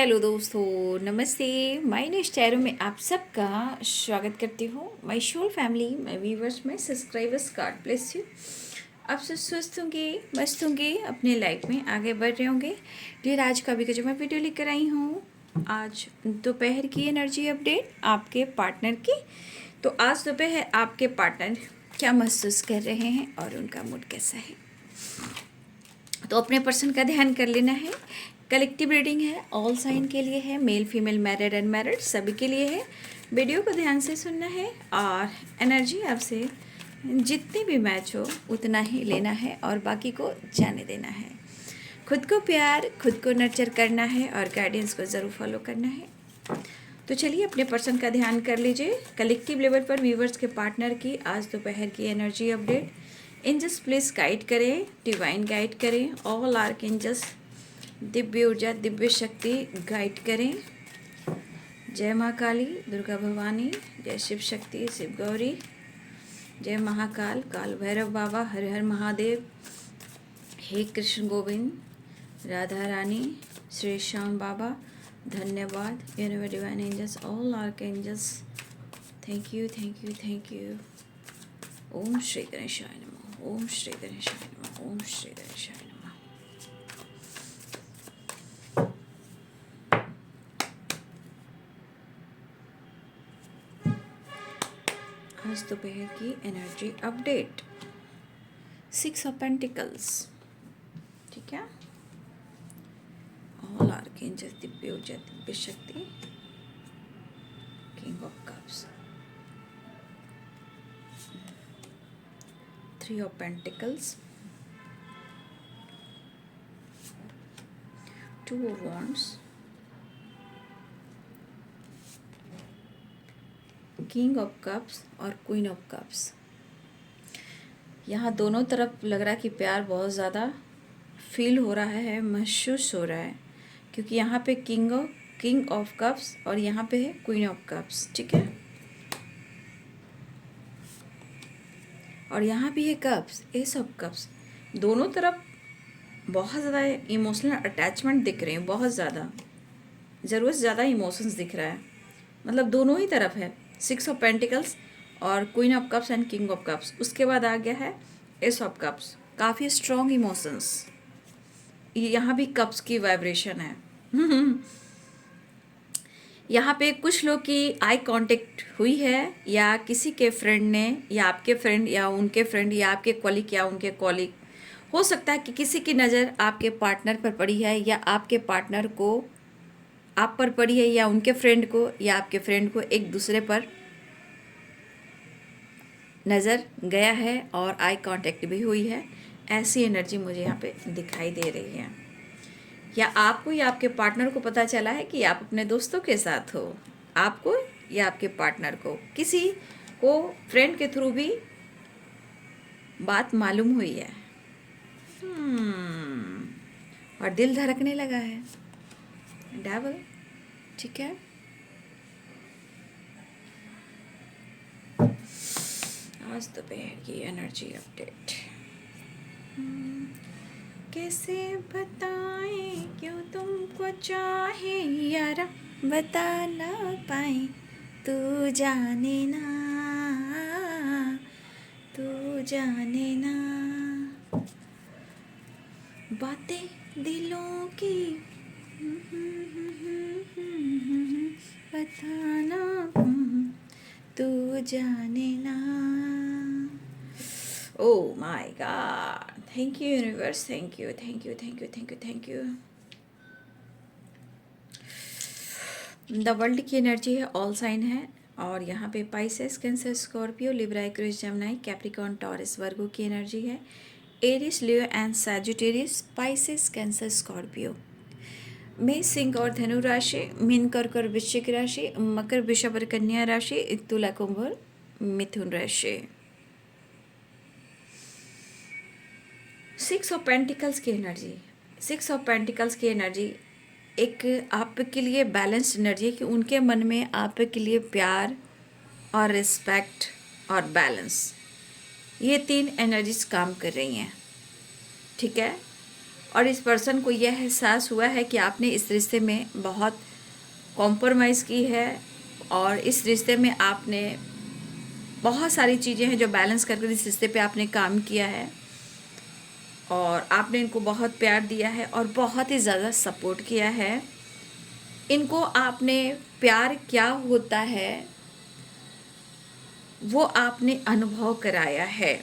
Hello दोस्तों, नमस्ते। My news channel में आप सबका स्वागत करती हूँ। My soul family, my viewers, my subscribers, God bless you. आप सब स्वस्थ होंगे, मस्त होंगे, अपने लाइफ में आगे बढ़ रहे होंगे। डियर, आज का भी जो मैं वीडियो लेकर आई हूँ, आज दोपहर की एनर्जी अपडेट आपके पार्टनर की। तो आज दोपहर आपके पार्टनर क्या महसूस कर रहे हैं और उनका मूड कैसा है, तो अपने पर्सन का ध्यान कर लेना है। कलेक्टिव रीडिंग है, ऑल साइन के लिए है, मेल फीमेल मैरिड अनमैरिड सभी के लिए है। वीडियो को ध्यान से सुनना है और एनर्जी आपसे जितनी भी मैच हो उतना ही लेना है और बाकी को जाने देना है। खुद को प्यार, खुद को नर्चर करना है और गाइडेंस को ज़रूर फॉलो करना है। तो चलिए अपने पर्सन का ध्यान कर लीजिए। कलेक्टिव लेवल पर व्यूवर्स के पार्टनर की आज दोपहर की energy update. Angels please guide करें, डिवाइन गाइड करें, ऑल आर्क एंजल्स दिव्य ऊर्जा, दिव्य शक्ति गाइड करें। जय माँ काली, दुर्गा भवानी, जय शिव शक्ति, शिव गौरी, जय महाकाल, काल भैरव बाबा, हर हर महादेव, हे कृष्ण गोविंद, राधा रानी, श्री श्याम बाबा, धन्यवाद। Universe, divine angels, all archangels, thank you, thank you, thank you. Om Shri गणेशाय नमः, ओम श्री गणेशाय नमः, ओम श्री गणेशाय नमः। आज दोपहर की एनर्जी अपडेट। 6 ऑफ पेंटिकल्स, ठीक है। ऑल आर्कएंजल, दिव्य ऊर्जा, दिव्य शक्ति, king of cups, 3 of pentacles, 2 of wands, king of cups और क्वीन ऑफ कप्स। यहाँ दोनों तरफ लग रहा है कि प्यार बहुत ज़्यादा फील हो रहा है, महसूस हो रहा है, क्योंकि यहाँ पे किंग ऑफ कप्स और यहाँ पे है क्वीन ऑफ कप्स, ठीक है। और यहाँ भी है कप्स, एस ऑफ कप्स। दोनों तरफ बहुत ज़्यादा इमोशनल अटैचमेंट दिख रहे हैं, बहुत ज़्यादा, ज़रूरत से ज़्यादा इमोशंस दिख रहा है, मतलब दोनों ही तरफ है। 6 ऑफ पेंटिकल्स और queen of cups and king of cups. उसके बाद आ गया है एस ऑफ कप्स, काफ़ी स्ट्रॉन्ग इमोशंस। यहाँ भी कप्स की वाइब्रेशन है। यहाँ पे कुछ लोग की आई कांटेक्ट हुई है, या किसी के फ्रेंड ने, या आपके फ्रेंड या उनके फ्रेंड, या आपके कॉलिग या उनके कॉलिग। हो सकता है कि किसी की नज़र आपके पार्टनर पर पड़ी है, या आपके पार्टनर को आप पर पड़ी है, या उनके फ्रेंड को या आपके फ्रेंड को एक दूसरे पर नज़र गया है और आई कांटेक्ट भी हुई है। ऐसी एनर्जी मुझे यहाँ पे दिखाई दे रही है। या आपको या आपके पार्टनर को पता चला है कि आप अपने दोस्तों के साथ हो, आपको या आपके पार्टनर को, किसी को फ्रेंड के थ्रू भी बात मालूम हुई है। और दिल धड़कने लगा है, डेविल, ठीक है। आज दोपहर की एनर्जी अपडेट। कैसे बताएं क्यों तुमको चाहे यारा, बता ना पाए, तू जाने ना, तू जाने ना, बातें दिलों की बताना, तू जाने ना। Oh my God! Thank you universe, thank you, thank you, thank you, thank you, thank you. The world की एनर्जी है, ऑल साइन है, और यहाँ पे Pisces, Cancer, Scorpio, Libra, Aquarius, Gemini, Capricorn, Taurus, Virgo की एनर्जी है। Aries, Leo and Sagittarius, Pisces, Cancer, Scorpio. मेष, सिंह और धनु राशि, मीन, कर्क और वृश्चिक राशि, मकर, वृषभ और कन्या राशि, तुला, कुंभ और मिथुन राशि। 6 ऑफ पेंटिकल्स की एनर्जी, 6 ऑफ पेंटिकल्स की एनर्जी एक आपके लिए बैलेंस्ड एनर्जी है, कि उनके मन में आपके लिए प्यार और रिस्पेक्ट और बैलेंस, ये 3 एनर्जीज काम कर रही हैं, ठीक है। और इस पर्सन को यह एहसास हुआ है कि आपने इस रिश्ते में बहुत कॉम्प्रोमाइज़ की है और इस रिश्ते में आपने बहुत सारी चीज़ें हैं जो बैलेंस करके इस रिश्ते पे आपने काम किया है और आपने इनको बहुत प्यार दिया है और बहुत ही ज़्यादा सपोर्ट किया है। इनको आपने प्यार क्या होता है वो आपने अनुभव कराया है।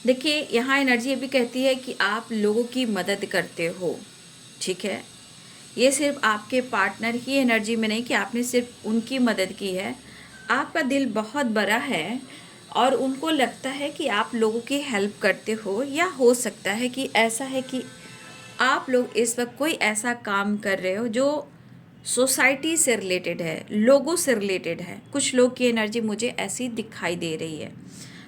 देखिए, यहाँ एनर्जी ये भी कहती है कि आप लोगों की मदद करते हो, ठीक है। ये सिर्फ आपके पार्टनर की एनर्जी में नहीं कि आपने सिर्फ उनकी मदद की है, आपका दिल बहुत बड़ा है और उनको लगता है कि आप लोगों की हेल्प करते हो, या हो सकता है कि ऐसा है कि आप लोग इस वक्त कोई ऐसा काम कर रहे हो जो सोसाइटी से रिलेटेड है, लोगों से रिलेटेड है। कुछ लोग की एनर्जी मुझे ऐसी दिखाई दे रही है।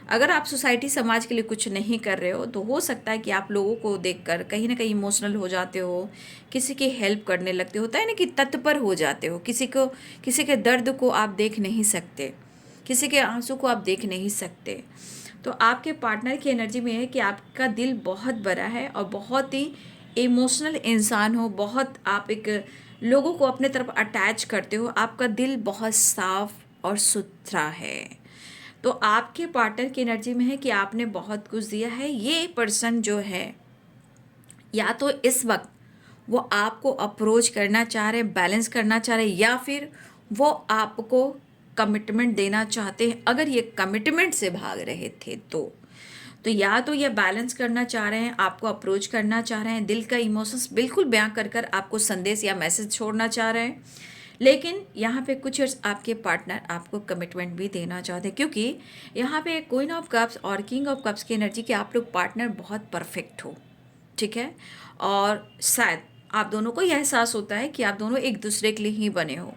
अगर आप सोसाइटी समाज के लिए कुछ नहीं कर रहे हो तो हो सकता है कि आप लोगों को देखकर कहीं ना कहीं इमोशनल हो जाते हो, किसी की हेल्प करने लगते होता है ना कि तत्पर हो जाते हो, किसी के दर्द को आप देख नहीं सकते, किसी के आंसू को आप देख नहीं सकते। तो आपके पार्टनर की एनर्जी में है कि आपका दिल बहुत बड़ा है और बहुत ही इमोशनल इंसान हो, बहुत आप एक लोगों को अपने तरफ अटैच करते हो, आपका दिल बहुत साफ और सुथरा है। तो आपके पार्टनर की एनर्जी में है कि आपने बहुत कुछ दिया है। ये पर्सन जो है या तो इस वक्त वो आपको अप्रोच करना चाह रहे, बैलेंस करना चाह रहे, या फिर वो आपको कमिटमेंट देना चाहते हैं। अगर ये कमिटमेंट से भाग रहे थे तो या तो ये बैलेंस करना चाह रहे हैं, आपको अप्रोच करना चाह रहे हैं, दिल का इमोशंस बिल्कुल बयां कर कर आपको संदेश या मैसेज छोड़ना चाह रहे हैं। लेकिन यहाँ पे कुछ आपके पार्टनर आपको कमिटमेंट भी देना चाहते हैं, क्योंकि यहाँ पे क्वीन ऑफ कप्स और किंग ऑफ कप्स की एनर्जी कि आप लोग पार्टनर बहुत परफेक्ट हो, ठीक है। और शायद आप दोनों को यह एहसास होता है कि आप दोनों एक दूसरे के लिए ही बने हो।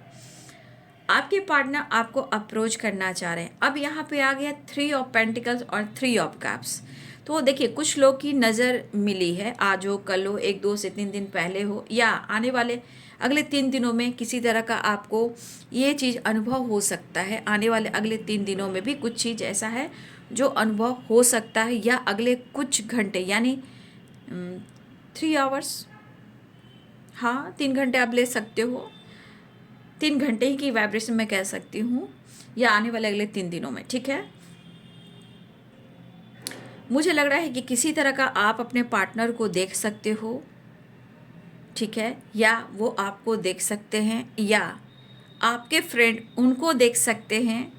आपके पार्टनर आपको अप्रोच करना चाह रहे हैं। अब यहाँ पे आ गया 3 ऑफ पेंटिकल्स और 3 ऑफ कप्स। तो देखिए, कुछ लोग की नज़र मिली है, आज हो, कल हो, 1 2 से 3 दिन पहले हो, या आने वाले अगले 3 दिनों में किसी तरह का आपको ये चीज़ अनुभव हो सकता है। आने वाले अगले 3 दिनों में भी कुछ चीज़ ऐसा है जो अनुभव हो सकता है, या अगले कुछ घंटे यानी 3 आवर्स, हाँ 3 घंटे आप ले सकते हो, 3 घंटे ही की वाइब्रेशन मैं कह सकती हूँ, या आने वाले अगले 3 दिनों में, ठीक है। मुझे लग रहा है कि किसी तरह का आप अपने पार्टनर को देख सकते हो, ठीक है, या वो आपको देख सकते हैं, या आपके फ्रेंड उनको देख सकते हैं,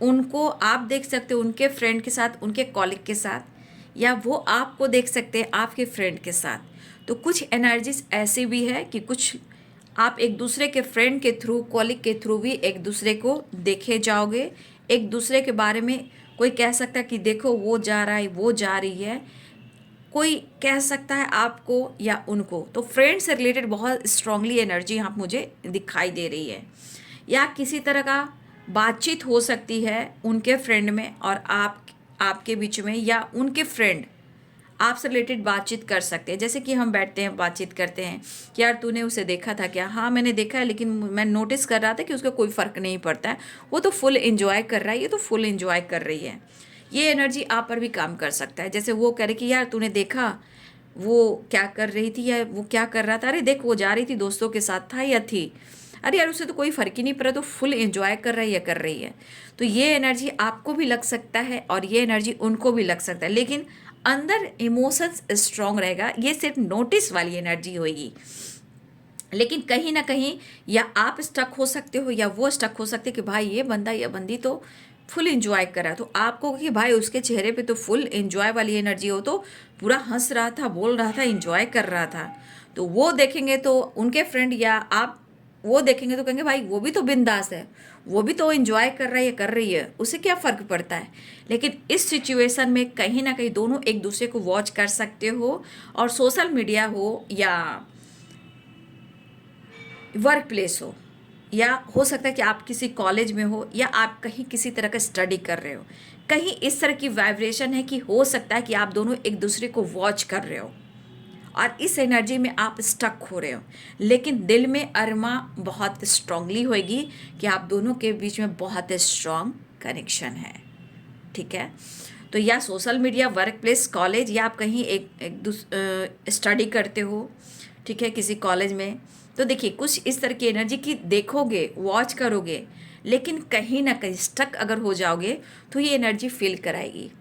उनको आप देख सकते हो उनके फ्रेंड के साथ, उनके कॉलिग के साथ, या वो आपको देख सकते हैं आपके फ्रेंड के साथ। तो कुछ एनर्जीज ऐसी भी है कि कुछ आप एक दूसरे के फ्रेंड के थ्रू, कॉलिग के थ्रू भी एक दूसरे को देखे जाओगे। एक दूसरे के बारे में कोई कह सकता है कि देखो वो जा रहा है, वो जा रही है, कोई कह सकता है आपको या उनको। तो फ्रेंड से रिलेटेड बहुत स्ट्रांगली एनर्जी यहाँ मुझे दिखाई दे रही है, या किसी तरह का बातचीत हो सकती है उनके फ्रेंड में और आपके बीच में, या उनके फ्रेंड आपसे रिलेटेड बातचीत कर सकते हैं। जैसे कि हम बैठते हैं, बातचीत करते हैं कि यार तूने उसे देखा था क्या? हाँ मैंने देखा है, लेकिन मैं नोटिस कर रहा था कि उसका कोई फ़र्क नहीं पड़ता है, वो तो फुल एंजॉय कर रहा है, ये तो फुल एंजॉय कर रही है। ये एनर्जी आप पर भी काम कर सकता है। जैसे वो कह रहे कि यार तूने देखा वो क्या कर रही थी, या वो क्या कर रहा था, अरे देख वो जा रही थी, दोस्तों के साथ था या थी, अरे यार उसे तो कोई फ़र्क ही नहीं पड़ा, तो फुल एंजॉय कर रही है, कर रही है। तो ये एनर्जी आपको भी लग सकता है और ये एनर्जी उनको भी लग सकता है, लेकिन अंदर इमोशंस स्ट्रांग रहेगा। ये सिर्फ नोटिस वाली एनर्जी होगी, लेकिन कहीं ना कहीं या आप स्टक हो सकते हो या वो स्टक हो सकते कि भाई ये बंदा या बंदी तो फुल एंजॉय कर रहा है। तो आपको कि भाई उसके चेहरे पे तो फुल एंजॉय वाली एनर्जी हो, तो पूरा हंस रहा था, बोल रहा था, एंजॉय कर रहा था। तो वो देखेंगे तो उनके फ्रेंड या आप वो देखेंगे तो कहेंगे भाई वो भी तो बिंदास है, वो भी तो एंजॉय कर रही है, कर रही है, उसे क्या फ़र्क पड़ता है। लेकिन इस सिचुएशन में कहीं ना कहीं दोनों एक दूसरे को वॉच कर सकते हो, और सोशल मीडिया हो या वर्क प्लेस हो, या हो सकता है कि आप किसी कॉलेज में हो, या आप कहीं किसी तरह का स्टडी कर रहे हो, कहीं इस तरह की वाइब्रेशन है कि हो सकता है कि आप दोनों एक दूसरे को वॉच कर रहे हो और इस एनर्जी में आप स्टक हो रहे हो। लेकिन दिल में अरमा बहुत स्ट्रांगली होगी कि आप दोनों के बीच में बहुत स्ट्रांग कनेक्शन है, ठीक है। तो या social media, work place, college, या आप कहीं स्टडी करते हो, ठीक है, किसी कॉलेज में, तो देखिए कुछ इस तरह की एनर्जी की देखोगे, वॉच करोगे, लेकिन कहीं ना कहीं स्टक अगर हो जाओगे तो ये एनर्जी फील कराएगी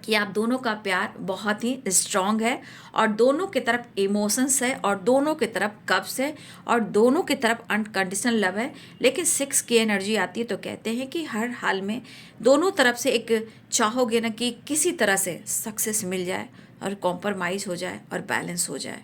कि आप दोनों का प्यार बहुत ही स्ट्रांग है और दोनों की तरफ इमोशंस है और दोनों की तरफ कब्स है और दोनों की तरफ अनकंडीशनल लव है। लेकिन 6 की एनर्जी आती है तो कहते हैं कि हर हाल में दोनों तरफ से एक चाहोगे ना कि किसी तरह से सक्सेस मिल जाए और कॉम्प्रोमाइज़ हो जाए और बैलेंस हो जाए,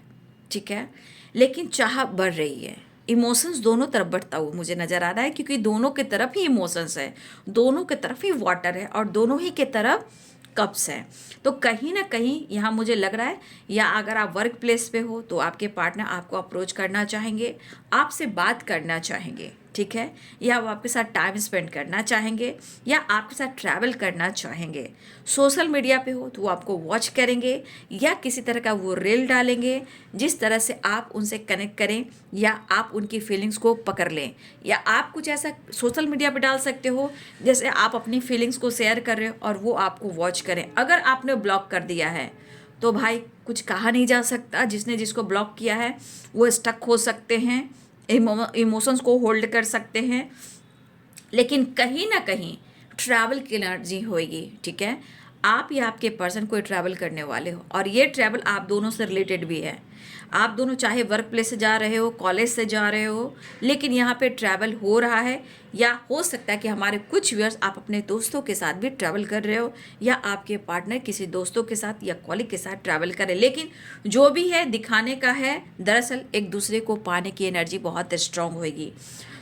ठीक है। लेकिन चाह बढ़ रही है, इमोशंस दोनों तरफ बढ़ता हुआ मुझे नज़र आ रहा है, क्योंकि दोनों की तरफ ही इमोशंस है, दोनों की तरफ ही वाटर है और दोनों ही की तरफ कप्स हैं। तो कहीं ना कहीं यहाँ मुझे लग रहा है, या अगर आप वर्क प्लेस पे हो तो आपके पार्टनर आपको अप्रोच करना चाहेंगे, आपसे बात करना चाहेंगे, ठीक है, या वो आपके साथ टाइम स्पेंड करना चाहेंगे या आपके साथ ट्रैवल करना चाहेंगे। सोशल मीडिया पे हो तो वो आपको वॉच करेंगे या किसी तरह का वो रील डालेंगे जिस तरह से आप उनसे कनेक्ट करें या आप उनकी फीलिंग्स को पकड़ लें, या आप कुछ ऐसा सोशल मीडिया पे डाल सकते हो जैसे आप अपनी फीलिंग्स को शेयर कर रहे हो और वो आपको वॉच करें। अगर आपने ब्लॉक कर दिया है तो भाई कुछ कहा नहीं जा सकता, जिसने जिसको ब्लॉक किया है वो स्टक हो सकते हैं, इमोशंस को होल्ड कर सकते हैं, लेकिन कहीं ना कहीं ट्रैवल की एनर्जी होएगी, ठीक है। आप या आपके पर्सन कोई ट्रैवल करने वाले हो और ये ट्रैवल आप दोनों से रिलेटेड भी है। आप दोनों चाहे वर्क प्लेस से जा रहे हो, कॉलेज से जा रहे हो, लेकिन यहाँ पे ट्रैवल हो रहा है, या हो सकता है कि हमारे कुछ व्यूअर्स आप अपने दोस्तों के साथ भी ट्रैवल कर रहे हो या आपके पार्टनर किसी दोस्तों के साथ या कॉलीग के साथ ट्रैवल करें। लेकिन जो भी है दिखाने का है, दरअसल एक दूसरे को पाने की एनर्जी बहुत स्ट्रांग होएगी।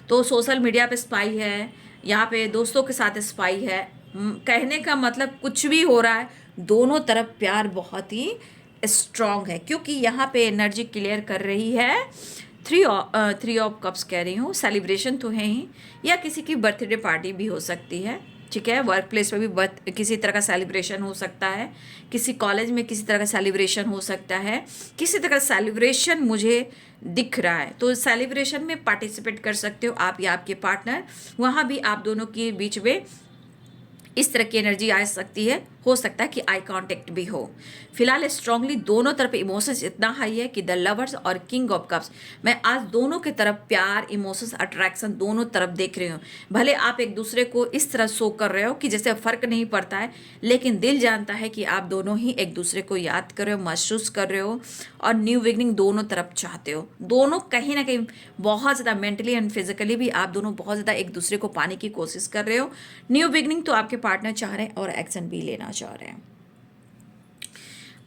तो सोशल मीडिया पे स्पाई है, यहाँ पे दोस्तों के साथ स्पाई है, कहने का मतलब कुछ भी हो रहा है, दोनों तरफ प्यार बहुत ही स्ट्रांग है, क्योंकि यहाँ पे एनर्जी क्लियर कर रही है। थ्री ऑफ कप्स कह रही हूँ, सेलिब्रेशन तो है ही, या किसी की बर्थडे पार्टी भी हो सकती है, ठीक है। वर्क प्लेस पे भी किसी तरह का सेलिब्रेशन हो सकता है, किसी कॉलेज में किसी तरह का सेलिब्रेशन हो सकता है, किसी तरह का सेलिब्रेशन मुझे दिख रहा है। तो सेलिब्रेशन में पार्टिसिपेट कर सकते हो आप या आपके पार्टनर, वहाँ भी आप दोनों के बीच में इस तरह की एनर्जी आ सकती है। हो सकता है कि आई कांटेक्ट भी हो। फिलहाल स्ट्रांगली दोनों तरफ इमोशंस इतना हाई है कि द लवर्स और किंग ऑफ कप्स, मैं आज दोनों के तरफ प्यार, इमोशंस, अट्रैक्शन दोनों तरफ देख रही हूँ। भले आप एक दूसरे को इस तरह शो कर रहे हो कि जैसे फर्क नहीं पड़ता है, लेकिन दिल जानता है कि आप दोनों ही एक दूसरे को याद कर रहे हो, महसूस कर रहे हो और न्यू बिगनिंग दोनों तरफ चाहते हो। दोनों कहीं ना कहीं बहुत ज़्यादा मेंटली एंड फिजिकली भी आप दोनों बहुत ज़्यादा एक दूसरे को पाने की कोशिश कर रहे हो। न्यू बिगनिंग तो आपके पार्टनर चाह रहे हैं और एक्शन भी लेना चाह रहे हैं।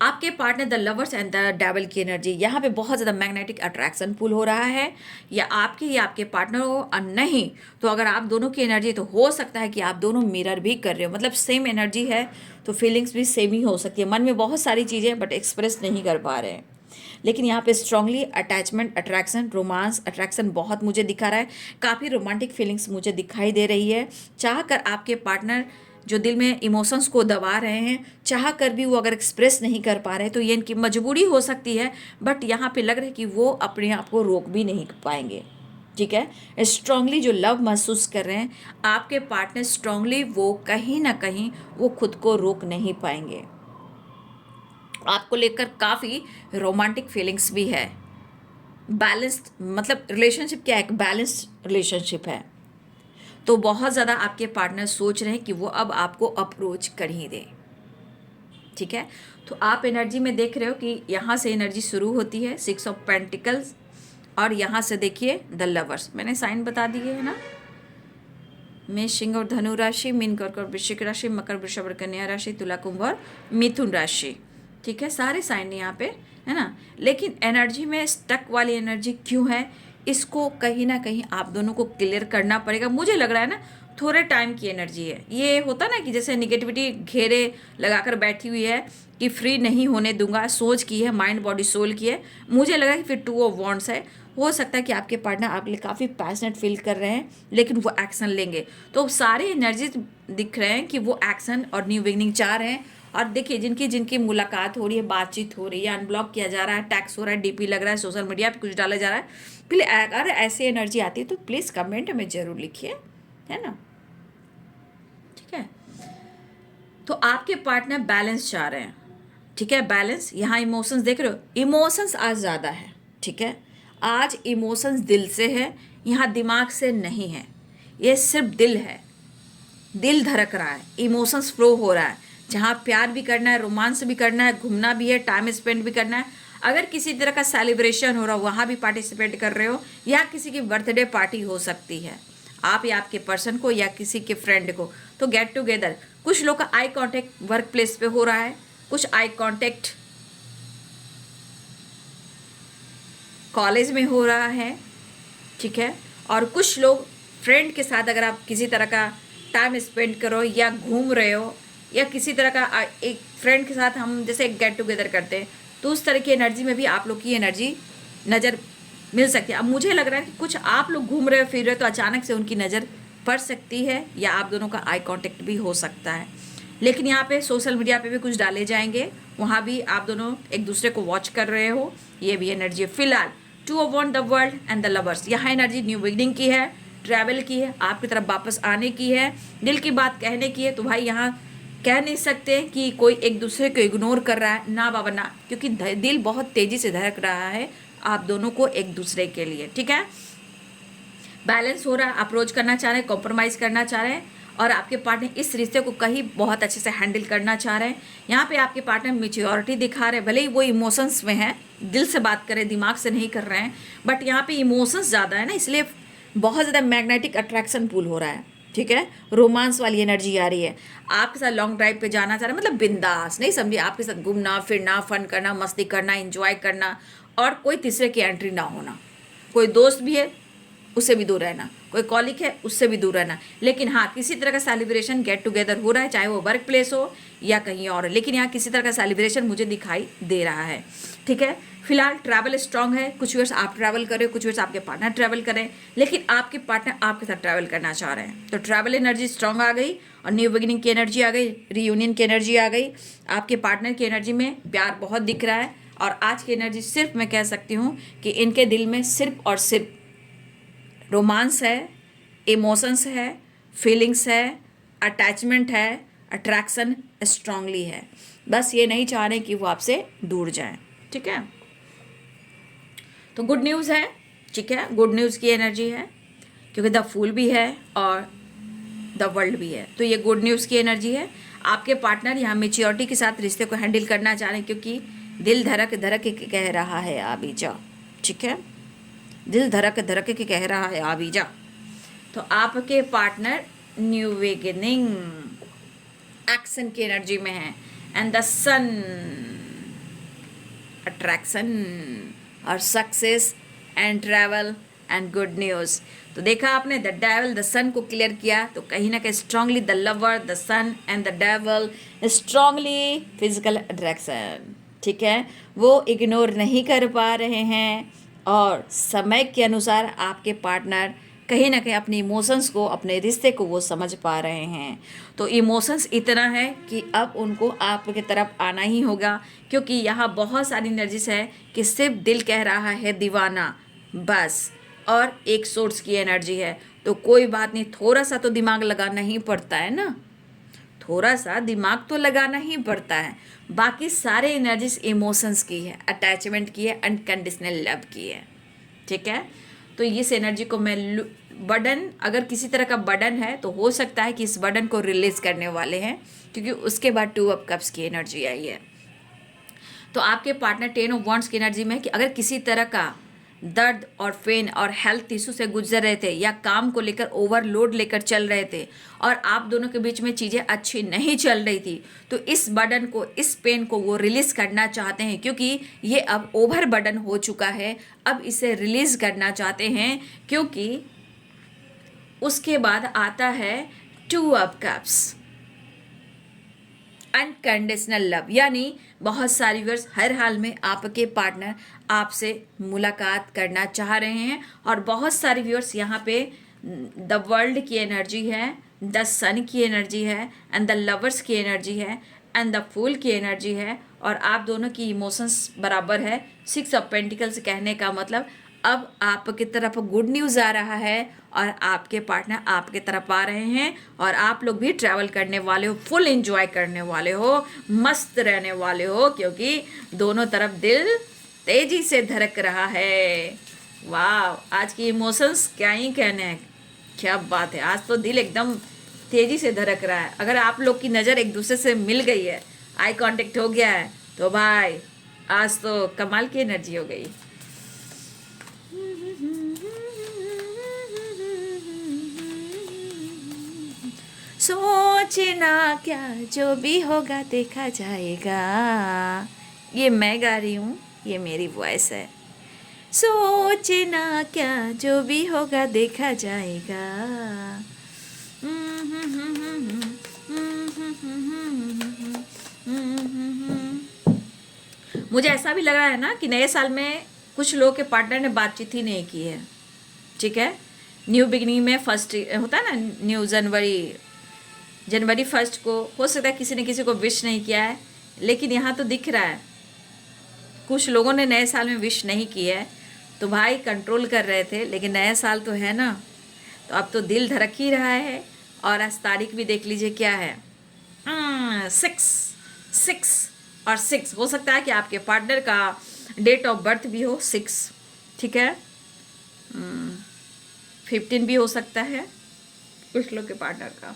आपके partner the lovers and the devil की एनर्जी, यहाँ पे बहुत ज़्यादा मैग्नेटिक अट्रैक्शन पुल हो रहा है, या आपके पार्टनर हो और नहीं तो अगर आप दोनों की एनर्जी, तो हो सकता है कि आप दोनों मिरर भी कर रहे हो, मतलब सेम एनर्जी है तो फीलिंग्स भी सेम ही हो सकती है। मन में बहुत सारी चीज़ें बट एक्सप्रेस नहीं कर पा रहे हैं, लेकिन यहाँ पे strongly attachment, attraction, romance, attraction बहुत मुझे दिखा रहा है। काफ़ी रोमांटिक फीलिंग्स मुझे दिखाई दे रही है। चाह कर आपके पार्टनर जो दिल में इमोशंस को दबा रहे हैं, चाह कर भी वो अगर एक्सप्रेस नहीं कर पा रहे तो ये इनकी मजबूरी हो सकती है, बट यहाँ पे लग रहा है कि वो अपने आप को रोक भी नहीं पाएंगे, ठीक है। स्ट्रांगली जो लव महसूस कर रहे हैं आपके पार्टनर, स्ट्रांगली वो कहीं ना कहीं वो खुद को रोक नहीं पाएंगे। आपको लेकर काफ़ी रोमांटिक फीलिंग्स भी है। बैलेंस्ड मतलब रिलेशनशिप क्या है, एक बैलेंस्ड रिलेशनशिप है। तो बहुत ज़्यादा आपके पार्टनर सोच रहे हैं कि वो अब आपको अप्रोच कर ही दे, ठीक है। तो आप एनर्जी में देख रहे हो कि यहाँ से एनर्जी शुरू होती है 6 ऑफ पेंटिकल्स और यहाँ से देखिए द लवर्स, मैंने साइन बता दिए है ना, मेष, सिंह और धनु राशि, मीन, कर्क और वृश्चिक राशि, मकर, वृषभ और कन्या राशि, तुला, कुंभ और मिथुन राशि, ठीक है। सारे साइन यहाँ पे है ना। लेकिन एनर्जी में स्टक वाली एनर्जी क्यों है, इसको कहीं ना कहीं आप दोनों को क्लियर करना पड़ेगा। मुझे लग रहा है ना थोड़े टाइम की एनर्जी है। ये होता ना कि जैसे निगेटिविटी घेरे लगाकर बैठी हुई है कि फ्री नहीं होने दूंगा, सोच की है, माइंड बॉडी सोल की है। मुझे लगा कि फिर 2 ऑफ वॉन्ड्स है। हो सकता है कि आपके पार्टनर आपके लिए काफ़ी पैशनेट फील कर रहे हैं, लेकिन वो एक्शन लेंगे। तो सारे एनर्जी दिख रहे हैं कि वो एक्शन और न्यू बिगनिंग चाह रहे हैं। और देखिए जिनकी जिनकी मुलाकात हो रही है, बातचीत हो रही है, अनब्लॉक किया जा रहा है, टैक्स हो रहा है, डीपी लग रहा है, सोशल मीडिया पे कुछ डाला जा रहा है, प्लीज अगर ऐसी एनर्जी आती है तो प्लीज़ कमेंट में ज़रूर लिखिए, है ना, ठीक है। तो आपके पार्टनर बैलेंस चाह रहे हैं, ठीक है, बैलेंस। यहाँ इमोशंस देख रहे हो, इमोशंस आज ज़्यादा है, ठीक है, आज इमोशंस दिल से है, यहाँ दिमाग से नहीं है, ये सिर्फ दिल है, दिल धड़क रहा है, इमोशंस फ्लो हो रहा है, जहाँ प्यार भी करना है, रोमांस भी करना है, घूमना भी है, टाइम स्पेंड भी करना है। अगर किसी तरह का सेलिब्रेशन हो रहा हो वहाँ भी पार्टिसिपेट कर रहे हो, या किसी की बर्थडे पार्टी हो सकती है, आप या आपके पर्सन को या किसी के फ्रेंड को, तो गेट टुगेदर। कुछ लोग का आई कांटेक्ट वर्क प्लेस पे हो रहा है, कुछ आई कांटेक्ट कॉलेज में हो रहा है, ठीक है, और कुछ लोग फ्रेंड के साथ अगर आप किसी तरह का टाइम स्पेंड करो या घूम रहे हो, या किसी तरह का एक फ्रेंड के साथ हम जैसे एक गेट टुगेदर करते हैं, तो उस तरह की एनर्जी में भी आप लोग की एनर्जी नज़र मिल सकती है। अब मुझे लग रहा है कि कुछ आप लोग घूम रहे हो फिर रहे हो, तो अचानक से उनकी नज़र पड़ सकती है, या आप दोनों का आई कांटेक्ट भी हो सकता है। लेकिन यहाँ पे सोशल मीडिया पे भी कुछ डाले जाएंगे, वहाँ भी आप दोनों एक दूसरे को वॉच कर रहे हो, ये भी एनर्जी है। फिलहाल two of one, the world and the lovers, यहाँ एनर्जी न्यू बिगनिंग की है, ट्रैवल की है, आपकी तरफ वापस आने की है, दिल की बात कहने की है। तो भाई यहाँ कह नहीं सकते कि कोई एक दूसरे को इग्नोर कर रहा है, ना बाबा ना, क्योंकि दिल बहुत तेज़ी से धड़क रहा है आप दोनों को एक दूसरे के लिए, ठीक है। बैलेंस हो रहा है, अप्रोच करना चाह रहे हैं, कॉम्प्रोमाइज़ करना चाह रहे हैं, और आपके पार्टनर इस रिश्ते को कहीं बहुत अच्छे से हैंडल करना चाह रहे हैं। यहाँ पे आपके पार्टनर मैच्योरिटी दिखा रहे हैं, भले ही वो इमोशंस में है, दिल से बात करें, दिमाग से नहीं कर रहे हैं, बट यहाँ पे इमोशंस ज़्यादा है ना, इसलिए बहुत ज़्यादा मैग्नेटिक अट्रैक्शन पुल हो रहा है, ठीक है। रोमांस वाली एनर्जी आ रही है, आपके साथ लॉन्ग ड्राइव पे जाना चाह रहे हैं, मतलब बिंदास, नहीं समझिए, आपके साथ घूमना फिरना, फन करना, मस्ती करना, एंजॉय करना, और कोई तीसरे की एंट्री ना होना। कोई दोस्त भी है उससे भी दूर रहना, कोई कॉलिग है उससे भी दूर रहना, लेकिन हाँ किसी तरह का सेलिब्रेशन गेट टुगेदर हो रहा है, चाहे वो वर्क प्लेस हो या कहीं और, लेकिन यहाँ किसी तरह का सेलिब्रेशन मुझे दिखाई दे रहा है, ठीक है। फिलहाल ट्रैवल स्ट्रांग है, कुछ वर्ष आप ट्रैवल करें, कुछ वर्ष आपके पार्टनर ट्रैवल करें, लेकिन आपके पार्टनर आपके साथ ट्रैवल करना चाह रहे हैं, तो ट्रैवल एनर्जी स्ट्रांग आ गई, और न्यू बिगिनिंग की एनर्जी आ गई, रीयूनियन की एनर्जी आ गई, आपके पार्टनर की एनर्जी में प्यार बहुत दिख रहा है। और आज की एनर्जी सिर्फ मैं कह सकती हूँ कि इनके दिल में सिर्फ और सिर्फ रोमांस है, इमोशंस है, फीलिंग्स है, अटैचमेंट है, अट्रैक्शन स्ट्रांगली है, बस ये नहीं चाह रहे कि वो आपसे दूर जाएं, ठीक है। तो गुड न्यूज़ है, ठीक है, गुड न्यूज़ की एनर्जी है, क्योंकि द फूल भी है और द वर्ल्ड भी है, तो ये गुड न्यूज़ की एनर्जी है। आपके पार्टनर यहाँ मेच्योरिटी के साथ रिश्ते को हैंडल करना चाह रहे हैं, क्योंकि दिल धड़क धड़क के कह रहा है आ भी जा, ठीक है, दिल धड़क धड़क के कह रहा है आ भी जा। तो आपके पार्टनर न्यू बिगिनिंग एक्शन की एनर्जी में है, एंड द सन अट्रैक्शन और success and travel and good news. तो देखा आपने, द डेविल द सन को क्लियर किया, तो कहीं ना कहीं strongly the lover the sun and the devil strongly physical attraction, ठीक है, वो इग्नोर नहीं कर पा रहे हैं, और समय के अनुसार आपके पार्टनर कहीं ना कहीं अपने इमोशंस को, अपने रिश्ते को वो समझ पा रहे हैं। तो इमोशंस इतना है कि अब उनको आपके तरफ आना ही होगा, क्योंकि यहाँ बहुत सारी एनर्जीज है कि सिर्फ दिल कह रहा है दीवाना बस, और एक सोर्स की एनर्जी है। तो कोई बात नहीं, थोड़ा सा तो दिमाग लगाना ही पड़ता है ना, थोड़ा सा दिमाग तो लगाना ही पड़ता है। बाकी सारे एनर्जीज इमोशंस की है, अटैचमेंट की है, अनकंडीशनल लव की है, ठीक है। तो इस एनर्जी को मैं बर्डन, अगर किसी तरह का बर्डन है तो हो सकता है कि इस बर्डन को रिलीज करने वाले हैं, क्योंकि उसके बाद 2 ऑफ कप्स की एनर्जी आई है। तो आपके पार्टनर 10 ऑफ वॉन्ड्स की एनर्जी में कि अगर किसी तरह का दर्द और पेन और हेल्थ इशू से गुजर रहे थे, या काम को लेकर ओवरलोड लेकर चल रहे थे, और आप दोनों के बीच में चीज़ें अच्छी नहीं चल रही थी, तो इस बर्डन को, इस पेन को वो रिलीज़ करना चाहते हैं, क्योंकि ये अब ओवर बर्डन हो चुका है, अब इसे रिलीज़ करना चाहते हैं। क्योंकि उसके बाद आता है 2 ऑफ कप्स, अनकंडीशनल लव, यानी बहुत सारी व्यूअर्स हर हाल में आपके पार्टनर आपसे मुलाकात करना चाह रहे हैं, और बहुत सारी व्यूअर्स यहाँ पे द वर्ल्ड की एनर्जी है, द सन की एनर्जी है, एंड द लवर्स की एनर्जी है, एंड द फूल की एनर्जी है, और आप दोनों की इमोशंस बराबर है। 6 ऑफ पेंटिकल्स कहने का मतलब अब आपकी तरफ गुड न्यूज़ आ रहा है और आपके पार्टनर आपके तरफ आ रहे हैं और आप लोग भी ट्रैवल करने वाले हो, फुल एंजॉय करने वाले हो, मस्त रहने वाले हो, क्योंकि दोनों तरफ दिल तेजी से धड़क रहा है। वाह, आज की इमोशंस क्या ही कहने हैं, क्या बात है, आज तो दिल एकदम तेजी से धड़क रहा है। अगर आप लोग की नज़र एक दूसरे से मिल गई है, आई कांटेक्ट हो गया है, तो भाई आज तो कमाल की एनर्जी हो गई। सोचना क्या, जो भी होगा देखा जाएगा। ये मैं गा रही हूँ, ये मेरी वॉइस है। सोचना क्या, जो भी होगा देखा जाएगा। मुझे ऐसा भी लग रहा है ना कि नए साल में कुछ लोग के पार्टनर ने बातचीत ही नहीं की है। ठीक है, न्यू बिगिनिंग में फर्स्ट होता है ना, न्यू जनवरी 1 को हो सकता है किसी ने किसी को विश नहीं किया है, लेकिन यहाँ तो दिख रहा है कुछ लोगों ने नए साल में विश नहीं की है। तो भाई कंट्रोल कर रहे थे, लेकिन नया साल तो है ना, तो अब तो दिल धड़क ही रहा है। और आज तारीख भी देख लीजिए क्या है, 6 और 6 हो सकता है कि आपके पार्टनर का डेट ऑफ बर्थ भी हो 6। ठीक है, 15 भी हो सकता है कुछ लोग के पार्टनर का।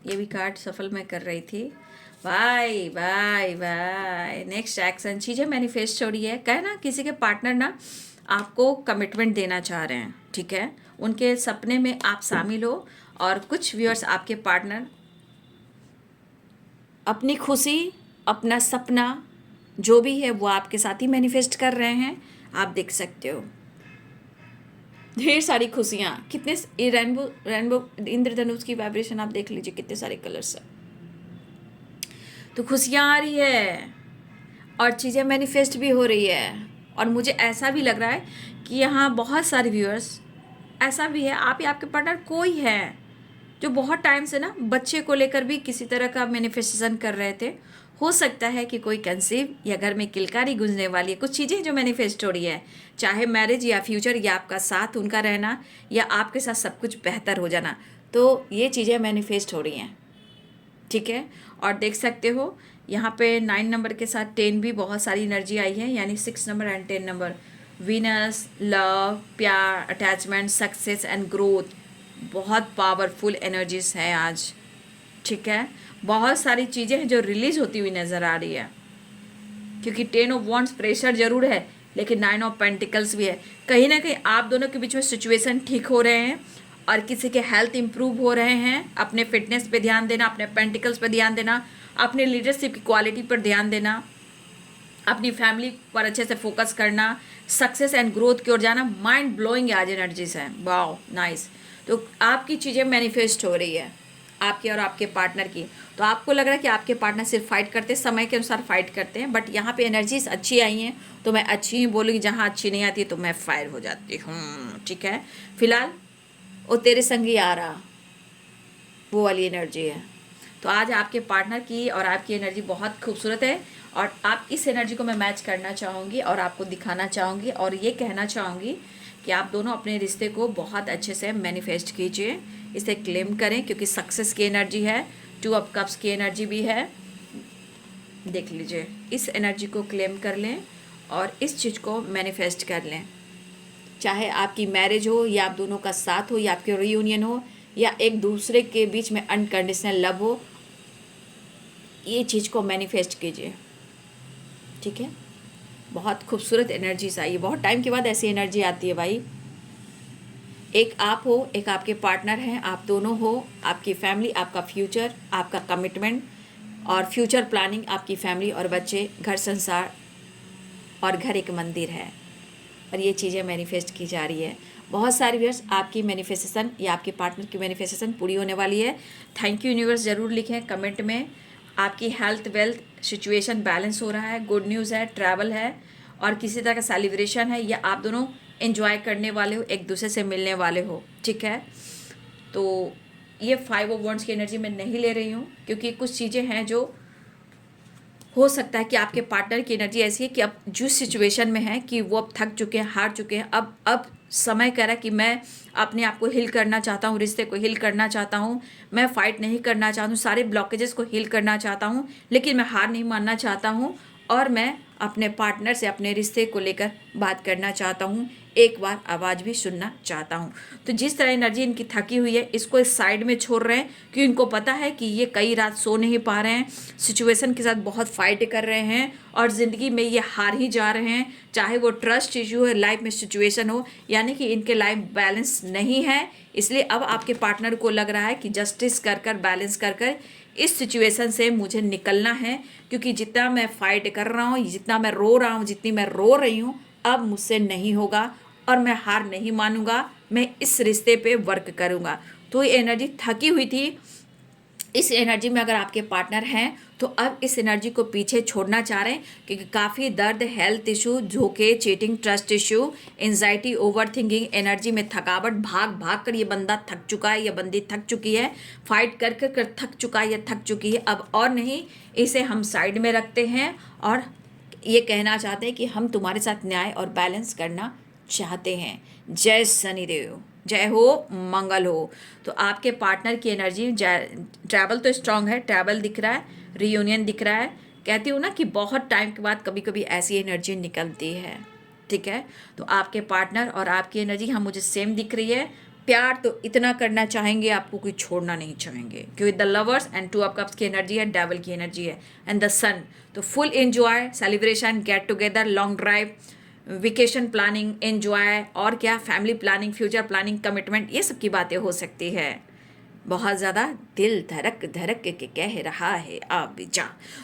ये भी कार्ड सफल मैं कर रही थी। Bye bye bye, next action, चीज़ें मैनिफेस्ट हो रही है। कहे ना किसी के पार्टनर ना आपको कमिटमेंट देना चाह रहे हैं। ठीक है, उनके सपने में आप शामिल हो, और कुछ व्यूअर्स आपके पार्टनर अपनी खुशी, अपना सपना जो भी है वो आपके साथ ही मैनिफेस्ट कर रहे हैं। आप देख सकते हो ढेर सारी खुशियाँ, कितने रेनबो इंद्रधनुष की वाइब्रेशन आप देख लीजिए, कितने सारे कलर्स हैं। तो खुशियाँ आ रही है और चीज़ें मैनिफेस्ट भी हो रही है। और मुझे ऐसा भी लग रहा है कि यहाँ बहुत सारे व्यूअर्स ऐसा भी है, आप या आपके पार्टनर कोई है जो बहुत टाइम से ना बच्चे को लेकर भी किसी तरह का मैनिफेस्टेशन कर रहे थे। हो सकता है कि कोई कंसीव या घर में किलकारी गूंजने वाली है, कुछ चीज़ें जो मैनिफेस्ट हो रही है, चाहे मैरिज या फ्यूचर या आपका साथ उनका रहना या आपके साथ सब कुछ बेहतर हो जाना, तो ये चीज़ें मैनिफेस्ट हो रही हैं। ठीक है, और देख सकते हो यहाँ पे 9 नंबर के साथ 10 भी बहुत सारी एनर्जी आई है, यानी 6 number and 10 number, Venus, love, प्यार, अटैचमेंट, सक्सेस एंड ग्रोथ, बहुत पावरफुल एनर्जीज है आज। ठीक है, बहुत सारी चीज़ें हैं जो रिलीज होती हुई नज़र आ रही है, क्योंकि 10 ऑफ वॉन्ड्स प्रेशर जरूर है, लेकिन 9 ऑफ पेंटिकल्स भी है। कहीं ना कहीं आप दोनों के बीच में सिचुएशन ठीक हो रहे हैं और किसी के हेल्थ इंप्रूव हो रहे हैं। अपने फिटनेस पे ध्यान देना, अपने पेंटिकल्स पे ध्यान देना, अपने लीडरशिप की क्वालिटी पर ध्यान देना, अपनी फैमिली पर अच्छे से फोकस करना, सक्सेस एंड ग्रोथ की ओर जाना। माइंड ब्लोइंग आज एनर्जीज हैं, वाओ नाइस। तो आपकी चीज़ें मैनिफेस्ट हो रही है, आपके और आपके पार्टनर की। तो आपको लग रहा है कि आपके पार्टनर सिर्फ फाइट करते हैं, समय के अनुसार फाइट करते हैं, बट यहाँ पे एनर्जीज अच्छी आई हैं तो मैं अच्छी ही बोलूँगी, जहाँ अच्छी नहीं आती है तो मैं फायर हो जाती हूँ। ठीक है, फिलहाल वो तेरे संग ही आ रहा, वो वाली एनर्जी है। तो आज आपके पार्टनर की और आपकी एनर्जी बहुत खूबसूरत है, और आप इस एनर्जी को मैं मैच करना चाहूँगी और आपको दिखाना चाहूँगी और ये कहना चाहूँगी कि आप दोनों अपने रिश्ते को बहुत अच्छे से मैनिफेस्ट कीजिए, इसे क्लेम करें, क्योंकि सक्सेस की एनर्जी है, 2 ऑफ कप्स की एनर्जी भी है। देख लीजिए, इस एनर्जी को क्लेम कर लें और इस चीज़ को मैनिफेस्ट कर लें। चाहे आपकी मैरिज हो या आप दोनों का साथ हो या आपके रियूनियन हो या एक दूसरे के बीच में अनकंडीशनल लव हो, ये चीज़ को मैनिफेस्ट कीजिए। ठीक है, बहुत खूबसूरत एनर्जीज आई है, बहुत टाइम के बाद ऐसी एनर्जी आती है भाई। एक आप हो, एक आपके पार्टनर हैं, आप दोनों हो, आपकी फैमिली, आपका फ्यूचर, आपका कमिटमेंट और फ्यूचर प्लानिंग, आपकी फैमिली और बच्चे, घर संसार, और घर एक मंदिर है, और ये चीज़ें मैनिफेस्ट की जा रही है। बहुत सारे व्यूअर्स, आपकी मैनिफेस्टेशन या आपके पार्टनर की मैनिफेस्टेशन पूरी होने वाली है। थैंक यू यूनिवर्स ज़रूर लिखें कमेंट में। आपकी हेल्थ वेल्थ सिचुएशन बैलेंस हो रहा है, गुड न्यूज़ है, ट्रैवल है, और किसी तरह का सेलिब्रेशन है, या आप दोनों एंजॉय करने वाले हो, एक दूसरे से मिलने वाले हो, ठीक है। तो ये 5 ऑफ वॉन्ड्स की एनर्जी मैं नहीं ले रही हूँ, क्योंकि कुछ चीज़ें हैं जो हो सकता है कि आपके पार्टनर की एनर्जी ऐसी है कि अब जिस सिचुएशन में है कि वो अब थक चुके हैं, हार चुके हैं, अब समय कह रहा है कि मैं अपने आप को हील करना चाहता हूँ, रिश्ते को हील करना चाहता हूँ, मैं फाइट नहीं करना चाहता हूँ, सारे ब्लॉकेजेस को हील करना चाहता हूँ, लेकिन मैं हार नहीं मानना चाहता हूँ, और मैं अपने पार्टनर से अपने रिश्ते को लेकर बात करना चाहता हूँ, एक बार आवाज़ भी सुनना चाहता हूँ। तो जिस तरह एनर्जी इनकी थकी हुई है, इसको इस साइड में छोड़ रहे हैं, क्योंकि इनको पता है कि ये कई रात सो नहीं पा रहे हैं, सिचुएशन के साथ बहुत फाइट कर रहे हैं, और ज़िंदगी में ये हार ही जा रहे हैं, चाहे वो ट्रस्ट इशू हो, लाइफ में सिचुएशन हो, यानी कि इनके लाइफ बैलेंस नहीं है। इसलिए अब आपके पार्टनर को लग रहा है कि जस्टिस कर कर, बैलेंस कर कर इस सिचुएशन से मुझे निकलना है, क्योंकि जितना मैं फाइट कर रहा हूँ, जितना मैं रो रहा हूँ, जितनी मैं रो रही हूँ, अब मुझसे नहीं होगा, और मैं हार नहीं मानूंगा, मैं इस रिश्ते पे वर्क करूँगा। तो ये एनर्जी थकी हुई थी। इस एनर्जी में अगर आपके पार्टनर हैं तो अब इस एनर्जी को पीछे छोड़ना चाह रहे हैं, क्योंकि काफ़ी दर्द, हेल्थ इशू, धोखे, cheating, trust issue, anxiety, over thinking, energy में थकावट, भाग भाग कर ये बंदा थक चुका है, ये बंदी थक चुकी है, फाइट कर कर कर थक चुका है, या थक चुकी है, अब और नहीं, इसे हम साइड में रखते हैं और ये कहना चाहते हैं कि हम तुम्हारे साथ न्याय और बैलेंस करना चाहते हैं। जय शनिदेव, जय हो, मंगल हो। तो आपके पार्टनर की एनर्जी, ट्रैवल तो स्ट्रांग है, ट्रैवल दिख रहा है, रियूनियन दिख रहा है। कहती हूँ ना कि बहुत टाइम के बाद कभी कभी ऐसी एनर्जी निकलती है, ठीक है। तो आपके पार्टनर और आपकी एनर्जी हम मुझे सेम दिख रही है। प्यार तो इतना करना चाहेंगे, आपको कोई छोड़ना नहीं चाहेंगे, क्योंकि the lovers and 2 of cups की एनर्जी है, डेविल की एनर्जी है, एंड द सन। तो full enjoy, celebration, get together, long drive, vacation planning, enjoy, और क्या, family planning, future planning, commitment, ये सब की बातें हो सकती है। बहुत ज़्यादा दिल धड़क धड़क के कह रहा है आप भी जा।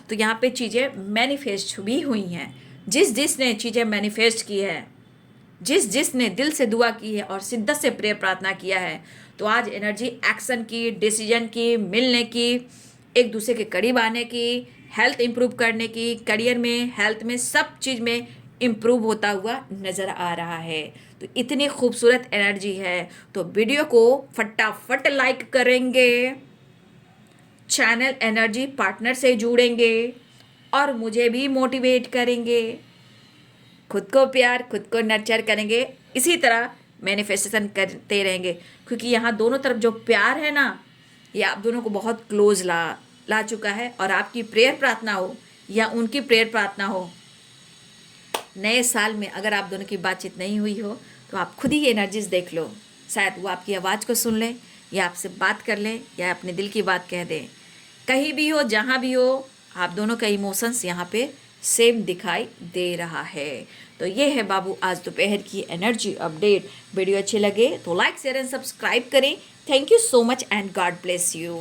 तो यहाँ पे चीज़ें मैनिफेस्ट भी हुई हैं। जिस जिसने चीज़ें मैनिफेस्ट की है, जिस जिसने दिल से दुआ की है और शिद्दत से प्रेयर प्रार्थना किया है, तो आज एनर्जी एक्शन की, डिसीजन की, मिलने की, एक दूसरे के करीब आने की, हेल्थ इंप्रूव करने की, करियर में, हेल्थ में, सब चीज़ में इम्प्रूव होता हुआ नज़र आ रहा है। तो इतनी खूबसूरत एनर्जी है, तो वीडियो को फटाफट लाइक करेंगे, चैनल एनर्जी पार्टनर से जुड़ेंगे और मुझे भी मोटिवेट करेंगे, खुद को प्यार, खुद को नर्चर करेंगे, इसी तरह मैनिफेस्टेशन करते रहेंगे, क्योंकि यहाँ दोनों तरफ जो प्यार है ना, ये आप दोनों को बहुत क्लोज ला चुका है। और आपकी प्रेयर प्रार्थना हो या उनकी प्रेयर प्रार्थना हो, नए साल में अगर आप दोनों की बातचीत नहीं हुई हो तो आप खुद ही एनर्जीज देख लो, शायद वो आपकी आवाज़ को सुन लें, या आपसे बात कर लें, या अपने दिल की बात कह दें। कहीं भी हो, जहाँ भी हो, आप दोनों का इमोशंस यहाँ पे सेम दिखाई दे रहा है। तो ये है बाबू आज दोपहर की एनर्जी अपडेट। वीडियो अच्छे लगे तो लाइक, शेयर एंड सब्सक्राइब करें। Thank you so much and God bless you.